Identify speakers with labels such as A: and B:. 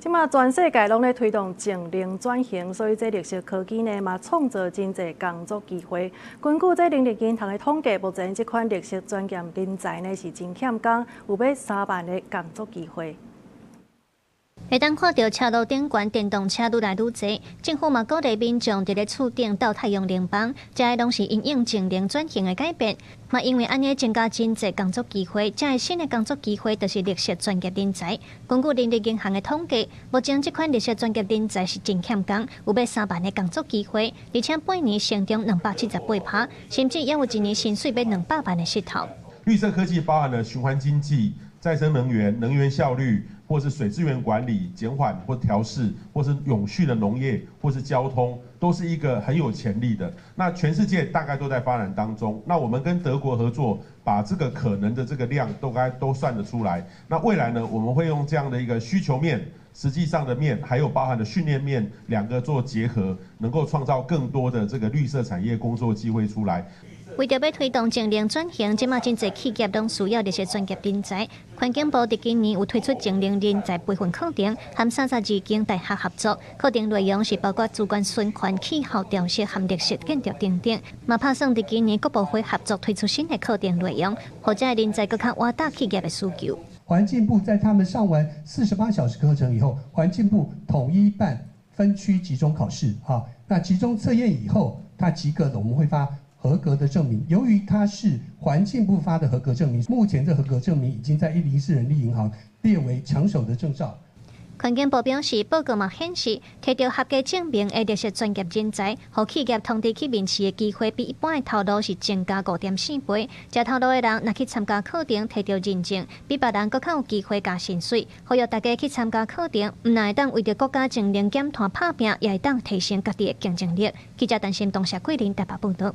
A: 即马全世界拢咧推动净零转型，所以这绿色科技呢嘛创造真侪工作机会。根据这人力银行的统计，目前这款绿色专业人才呢是真欠工，有要3万个工作机会。
B: 会当看到车路顶悬电动车愈来愈多，政府嘛鼓励民众伫咧厝顶倒太阳能板，这些拢是因应净零转型的改变。嘛，因为安尼增加真侪工作机会，这新的工作机会就是绿色专业人才。根据人力银行的统计，目前这款绿色专业人才是真欠工，有要3万个工作机会，而且8年成长278%，甚至也有一年薪水要200万的势头。
C: 绿色科技包含了循环经济、再生能源、能源效率，或是水资源管理、减缓或调试，或是永续的农业，或是交通，都是一个很有潜力的。那全世界大概都在发展当中。那我们跟德国合作，把这个可能的这个量都算得出来。那未来呢，我们会用这样的一个需求面、实际上的面，还有包含的训练面，两个做结合，能够创造更多的这个绿色产业工作机会出来。
B: 为着要推动净零转型，即马真侪企业拢需要这些专业人才。环境部伫今年有推出净零人才培训课程，和32间大学合作。课程内容是包括主管循环、气候调适和绿色建筑等等。嘛，打算伫今年各部会合作推出新的课程内容，或者人才更较瓦大企业的需求。
D: 环境部在他们上完48小时课程以后，环境部统一办分区集中考试，那集中测验以后，他及格的我们会发 合格的证明，由于它是环境部发的合格证明，目前这合格证明已经在104人力银行列为抢手的证照。
B: 环境部表示，报告嘛显示，摕到合格证明的绿色专业人才，和企业通知去面试的机会比一般的头路是增加5.4倍。这头路的人若去参加课程，摕到认证，比别人更较有机会加薪水。呼吁大家去参加课程，唔但会当为着国家净零减碳打拼，也会当提升家己的竞争力。记者陈心东、谢桂林台北报道。